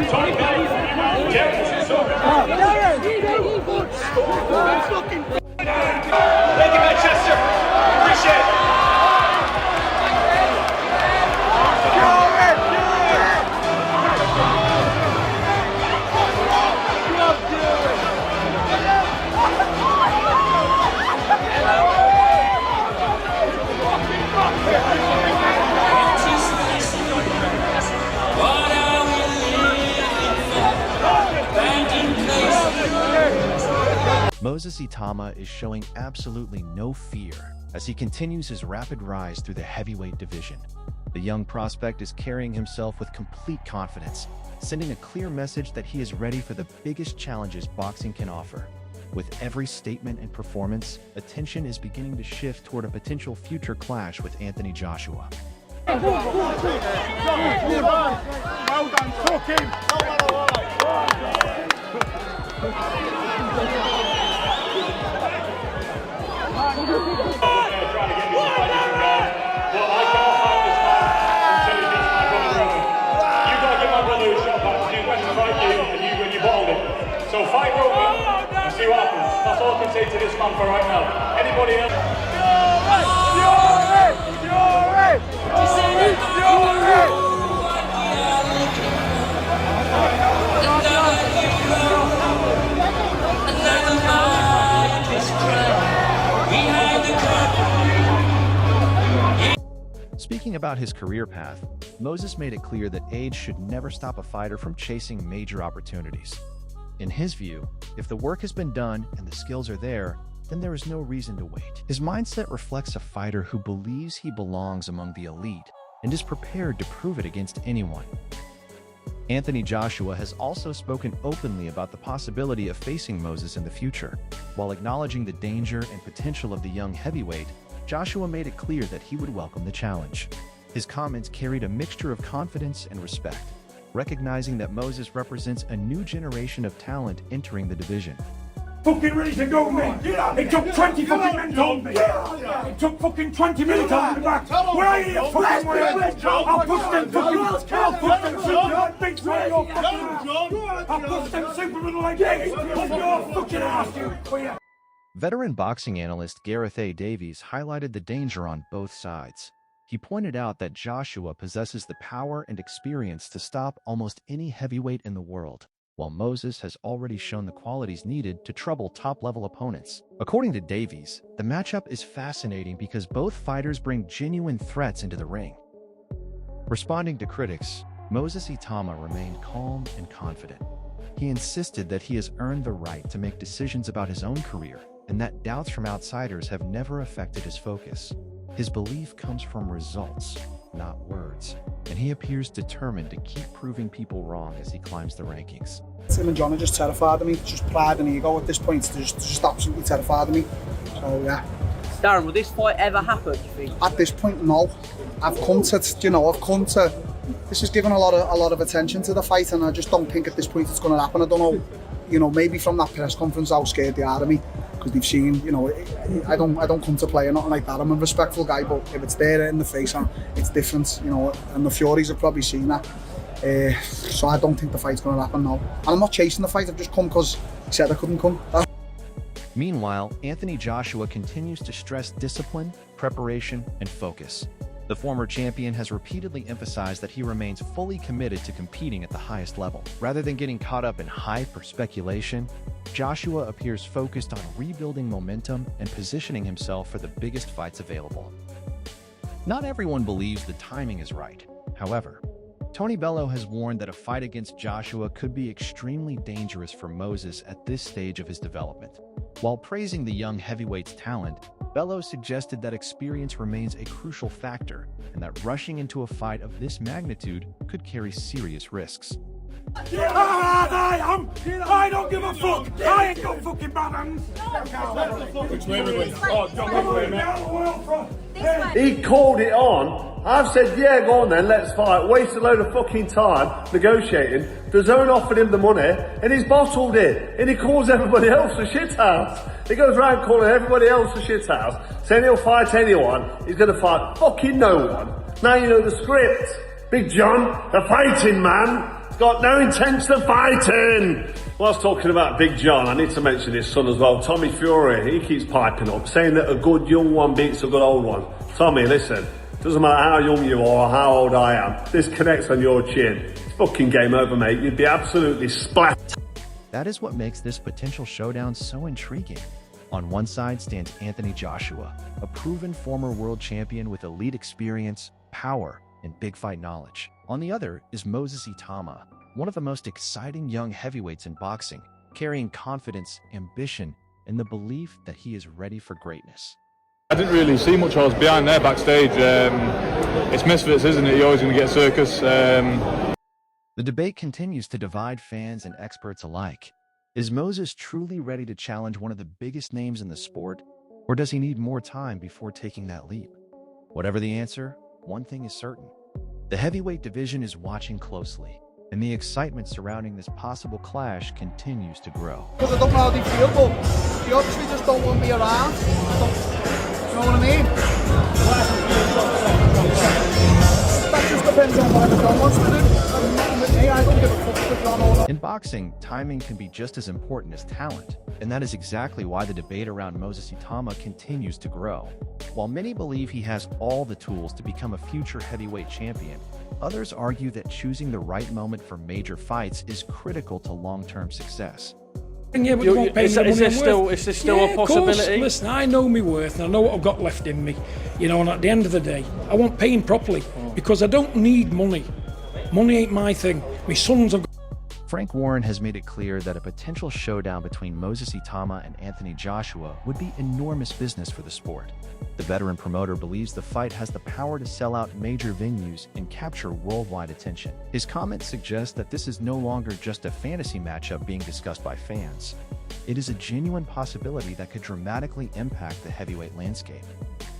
Tony Belly, Darren, thank you, Manchester. Appreciate it. Moses Itama is showing absolutely no fear as he continues his rapid rise through the heavyweight division. The young prospect is carrying himself with complete confidence, sending a clear message that he is ready for the biggest challenges boxing can offer. With every statement and performance, attention is beginning to shift toward a potential future clash with Anthony Joshua. Well done, talking! So fight Roman and see what happens. That's all I can say to this man for right now. Anybody else? Speaking about his career path, Moses made it clear that age should never stop a fighter from chasing major opportunities. In his view, if the work has been done and the skills are there, then there is no reason to wait. His mindset reflects a fighter who believes he belongs among the elite and is prepared to prove it against anyone. Anthony Joshua has also spoken openly about the possibility of facing Moses in the future. While acknowledging the danger and potential of the young heavyweight, Joshua made it clear that he would welcome the challenge. His comments carried a mixture of confidence and respect, recognizing that Moses represents a new generation of talent entering the division. Fucking ready to go, mate! It took 20 fucking men to hold me! It took fucking 20 minutes to hold me back! Where are you, you fucking weird? I'll push them fucking... I'll push them super big for your fucking... I'll push them super little like this! Put your fucking ass, you queer! Veteran boxing analyst Gareth A. Davies highlighted the danger on both sides. He pointed out that Joshua possesses the power and experience to stop almost any heavyweight in the world, while Moses has already shown the qualities needed to trouble top-level opponents. According to Davies, the matchup is fascinating because both fighters bring genuine threats into the ring. Responding to critics, Moses Itama remained calm and confident. He insisted that he has earned the right to make decisions about his own career and that doubts from outsiders have never affected his focus. His belief comes from results, not words, and he appears determined to keep proving people wrong as he climbs the rankings. Tim and John are just terrified of me. It's just pride and ego at this point. They're just absolutely terrified of me. So yeah. Darren, will this fight ever happen, do you think? At this point, no. I've come to. This is giving a lot of attention to the fight, and I just don't think at this point it's going to happen. I don't know. Maybe from that press conference how scared they are of me, because they've seen. I don't come to play or nothing like that. I'm a respectful guy, but if it's there in the face, it's different. And the Furies have probably seen that. So I don't think the fight's going to happen now. And I'm not chasing the fight. I've just come because he said I couldn't come. Meanwhile, Anthony Joshua continues to stress discipline, preparation, and focus. The former champion has repeatedly emphasized that he remains fully committed to competing at the highest level. Rather than getting caught up in hype or speculation, Joshua appears focused on rebuilding momentum and positioning himself for the biggest fights available. Not everyone believes the timing is right. However, Tony Bello has warned that a fight against Joshua could be extremely dangerous for Moses at this stage of his development. While praising the young heavyweight's talent, Bello suggested that experience remains a crucial factor and that rushing into a fight of this magnitude could carry serious risks. I don't give a fuck! I ain't got fucking bad hands! He called it on I've said, yeah, go on then, let's fight. Waste a load of fucking time negotiating. The zone offered him the money and he's bottled it. And he calls everybody else a shithouse. He goes around calling everybody else a shithouse, saying he'll fight anyone. He's going to fight fucking no one. Now you know the script. Big John, the fighting man, got no intention of fighting. Whilst talking about Big John, I need to mention his son as well, Tommy Fury. He keeps piping up, saying that a good young one beats a good old one. Tommy, listen, doesn't matter how young you are or how old I am, this connects on your chin. It's fucking game over, mate. You'd be absolutely splat. That is what makes this potential showdown so intriguing. On one side stands Anthony Joshua, a proven former world champion with elite experience, power, and big fight knowledge. On the other is Moses Itama, one of the most exciting young heavyweights in boxing, carrying confidence, ambition, and the belief that he is ready for greatness. I didn't really see much. I was behind there backstage. It's misfits, isn't it? You're always going to get circus. The debate continues to divide fans and experts alike. Is Moses truly ready to challenge one of the biggest names in the sport, or does he need more time before taking that leap? Whatever the answer, one thing is certain. The heavyweight division is watching closely, and the excitement surrounding this possible clash continues to grow. Because I don't know how they feel, but they obviously just don't want me around. You know what I mean? That just depends on whatever John wants to do. With me, I don't give a fuck for John or not. In boxing, timing can be just as important as talent, and that is exactly why the debate around Moses Itama continues to grow. While many believe he has all the tools to become a future heavyweight champion, others argue that choosing the right moment for major fights is critical to long-term success. Yeah, but you won't pay me the money I'm worth. Is this still a Of possibility? course. Listen, I know my worth and I know what I've got left in me. You know, and at the end of the day, I want paying properly because I don't need money. Money ain't my thing. My sons have got... Frank Warren has made it clear that a potential showdown between Moses Itama and Anthony Joshua would be enormous business for the sport. The veteran promoter believes the fight has the power to sell out major venues and capture worldwide attention. His comments suggest that this is no longer just a fantasy matchup being discussed by fans. It is a genuine possibility that could dramatically impact the heavyweight landscape.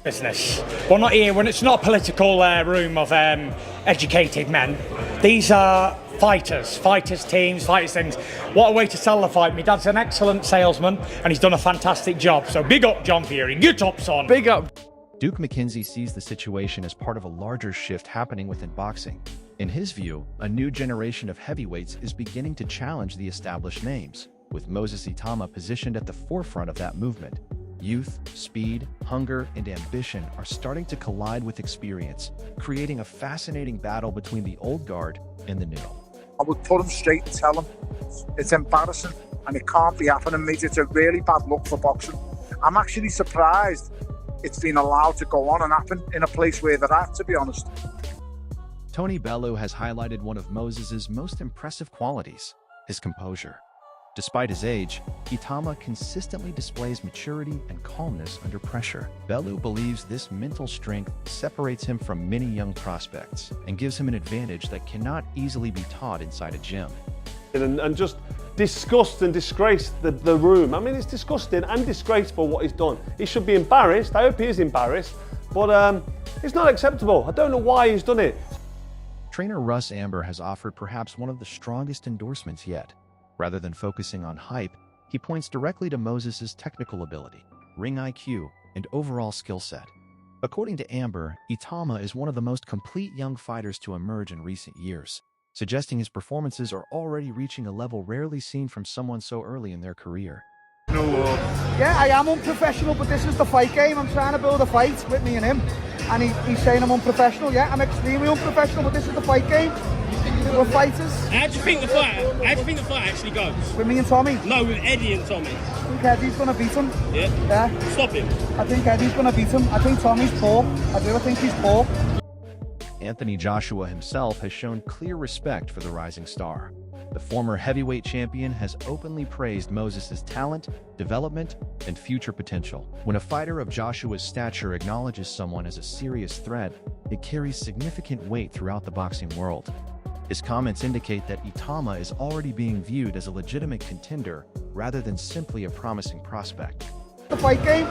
Business. We're not here when it's not a political room of educated men. These are fighters teams, fighters things. What a way to sell the fight. My dad's an excellent salesman and he's done a fantastic job. So big up, John Fury. Get up, son. Big up. Duke McKenzie sees the situation as part of a larger shift happening within boxing. In his view, a new generation of heavyweights is beginning to challenge the established names, with Moses Itama positioned at the forefront of that movement. Youth, speed, hunger, and ambition are starting to collide with experience, creating a fascinating battle between the old guard and the new. I would put him straight and tell him it's embarrassing and it can't be happening, mate. It's a really bad look for boxing. I'm actually surprised it's been allowed to go on and happen in a place where they're at, to be honest. Tony Bellew has highlighted one of Moses's most impressive qualities, his composure. Despite his age, Itama consistently displays maturity and calmness under pressure. Bellew believes this mental strength separates him from many young prospects and gives him an advantage that cannot easily be taught inside a gym. And just disgust and disgrace the room. I mean, it's disgusting and disgraceful what he's done. He should be embarrassed. I hope he is embarrassed, but it's not acceptable. I don't know why he's done it. Trainer Russ Amber has offered perhaps one of the strongest endorsements yet. Rather than focusing on hype, he points directly to Moses's technical ability, ring IQ, and overall skill set. According to Amber, Itama is one of the most complete young fighters to emerge in recent years, suggesting his performances are already reaching a level rarely seen from someone so early in their career. Yeah, I am unprofessional, but this is the fight game. I'm trying to build a fight with me and him. And he's saying I'm unprofessional. Yeah, I'm extremely unprofessional, but this is the fight game. We're fighters. How do you think the fight actually goes? With me and Tommy? No, with Eddie and Tommy. I think Eddie's going to beat him. Yeah? Yeah. Stop him. I think Eddie's going to beat him. I think Tommy's poor. I think he's poor. Anthony Joshua himself has shown clear respect for the rising star. The former heavyweight champion has openly praised Moses's talent, development, and future potential. When a fighter of Joshua's stature acknowledges someone as a serious threat, it carries significant weight throughout the boxing world. His comments indicate that Itama is already being viewed as a legitimate contender rather than simply a promising prospect. The fight game?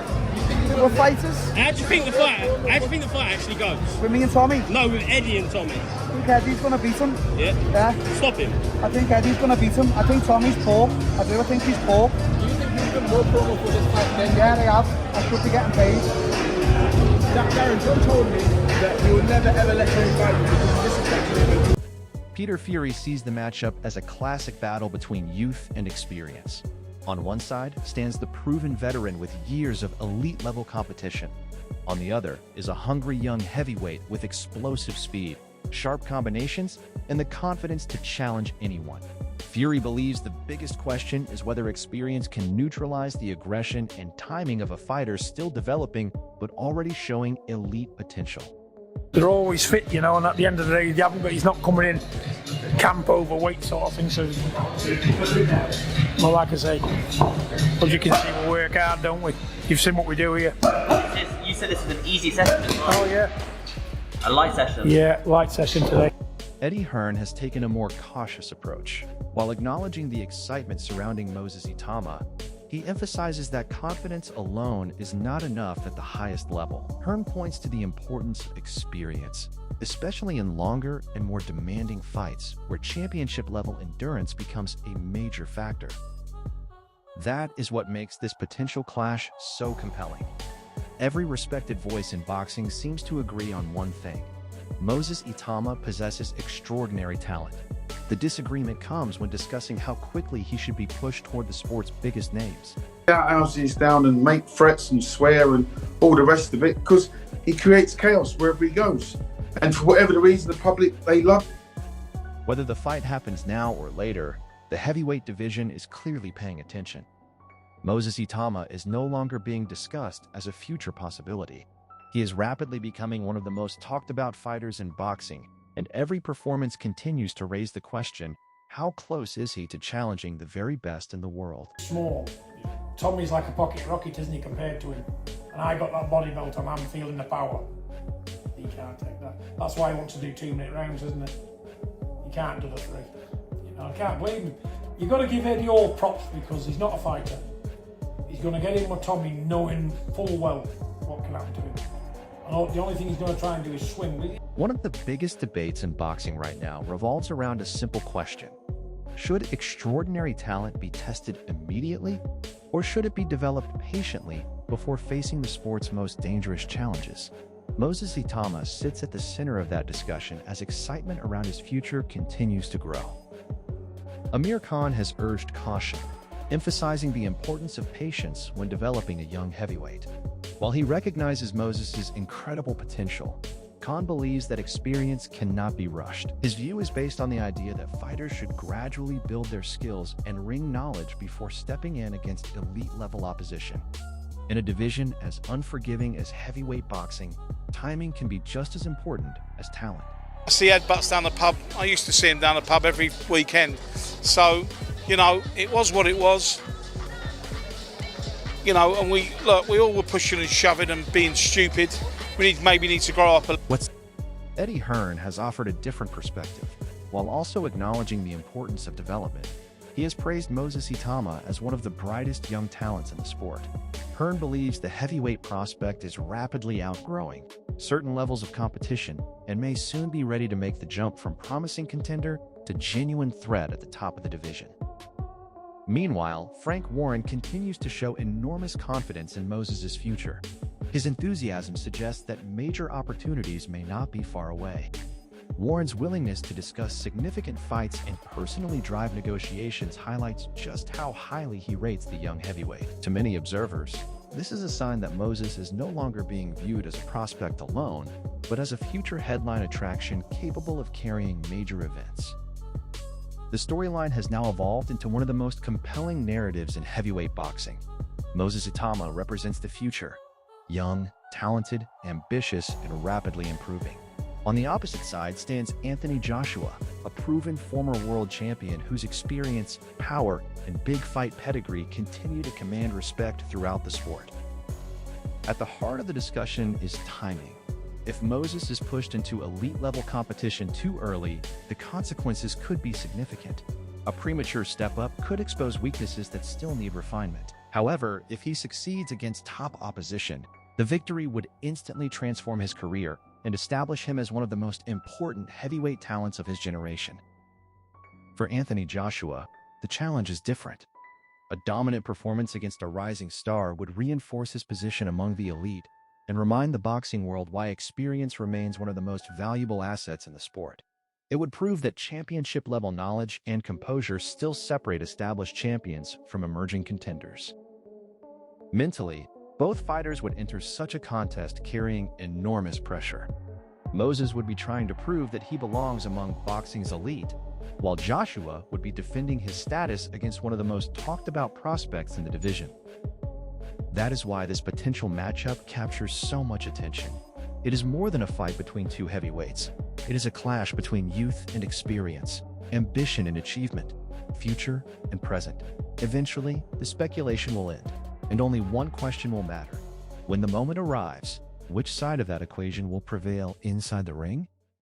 We're fighters. How do you think the fight actually goes? With me and Tommy? No, with Eddie and Tommy. I think Eddie's going to beat him. Yeah? Yeah. Stop him. I think Eddie's going to beat him. I think Tommy's poor. I think he's poor. Do you think you've done more promo for this fight than... Yeah, they have. I should be getting paid. Darren, John told me that he would never ever let him fight because this is actually... Peter Fury sees the matchup as a classic battle between youth and experience. On one side stands the proven veteran with years of elite-level competition. On the other is a hungry young heavyweight with explosive speed, sharp combinations, and the confidence to challenge anyone. Fury believes the biggest question is whether experience can neutralize the aggression and timing of a fighter still developing but already showing elite potential. They're always fit, you know, and at the end of the day, they haven't got, he's not coming in camp overweight sort of thing. So, well, like I say, as you can see, we work hard, don't we? You've seen what we do here. You said this was an easy session as well. Oh yeah. A light session. Yeah, light session today. Eddie Hearn has taken a more cautious approach. While acknowledging the excitement surrounding Moses Itama, he emphasizes that confidence alone is not enough at the highest level. Hearn points to the importance of experience, especially in longer and more demanding fights where championship-level endurance becomes a major factor. That is what makes this potential clash so compelling. Every respected voice in boxing seems to agree on one thing: Moses Itama possesses extraordinary talent. The disagreement comes when discussing how quickly he should be pushed toward the sport's biggest names. Houses down and make threats and swear and all the rest of it, because he creates chaos wherever he goes. And for whatever the reason, the public, they love it. Whether the fight happens now or later, the heavyweight division is clearly paying attention. Moses Itama is no longer being discussed as a future possibility. He is rapidly becoming one of the most talked about fighters in boxing, and every performance continues to raise the question, how close is he to challenging the very best in the world? Small. Tommy's like a pocket rocket, isn't he, compared to him? And I got that body belt on, I'm feeling the power. He can't take that. That's why he wants to do 2-minute rounds, isn't it? He can't do the 3. You know, I can't blame him. You've got to give Eddie all props because he's not a fighter. He's going to get in with Tommy knowing full well what can happen to him. And the only thing he's going to try and do is swing. One of the biggest debates in boxing right now revolves around a simple question. Should extraordinary talent be tested immediately, or should it be developed patiently before facing the sport's most dangerous challenges? Moses Itama sits at the center of that discussion as excitement around his future continues to grow. Amir Khan has urged caution, emphasizing the importance of patience when developing a young heavyweight. While he recognizes Moses' incredible potential, Khan believes that experience cannot be rushed. His view is based on the idea that fighters should gradually build their skills and ring knowledge before stepping in against elite-level opposition. In a division as unforgiving as heavyweight boxing, timing can be just as important as talent. I see Ed Butts down the pub. I used to see him down the pub every weekend. So, you know, it was what it was. You know, and we all were pushing and shoving and being stupid. We maybe need to grow up. Eddie Hearn has offered a different perspective, while also acknowledging the importance of development. He has praised Moses Itama as one of the brightest young talents in the sport. Hearn believes the heavyweight prospect is rapidly outgrowing certain levels of competition and may soon be ready to make the jump from promising contender to genuine threat at the top of the division. Meanwhile, Frank Warren continues to show enormous confidence in Moses' future. His enthusiasm suggests that major opportunities may not be far away. Warren's willingness to discuss significant fights and personally drive negotiations highlights just how highly he rates the young heavyweight. To many observers, this is a sign that Moses is no longer being viewed as a prospect alone, but as a future headline attraction capable of carrying major events. The storyline has now evolved into one of the most compelling narratives in heavyweight boxing. Moses Itama represents the future, young, talented, ambitious, and rapidly improving. On the opposite side stands Anthony Joshua, a proven former world champion whose experience, power, and big fight pedigree continue to command respect throughout the sport. At the heart of the discussion is timing. If Moses is pushed into elite-level competition too early, the consequences could be significant. A premature step-up could expose weaknesses that still need refinement. However, if he succeeds against top opposition, the victory would instantly transform his career and establish him as one of the most important heavyweight talents of his generation. For Anthony Joshua, the challenge is different. A dominant performance against a rising star would reinforce his position among the elite and remind the boxing world why experience remains one of the most valuable assets in the sport. It would prove that championship-level knowledge and composure still separate established champions from emerging contenders. Mentally, both fighters would enter such a contest carrying enormous pressure. Moses would be trying to prove that he belongs among boxing's elite, while Joshua would be defending his status against one of the most talked-about prospects in the division. That is why this potential matchup captures so much attention. It is more than a fight between two heavyweights. It is a clash between youth and experience, ambition and achievement, future and present. Eventually, the speculation will end, and only one question will matter. When the moment arrives, which side of that equation will prevail inside the ring?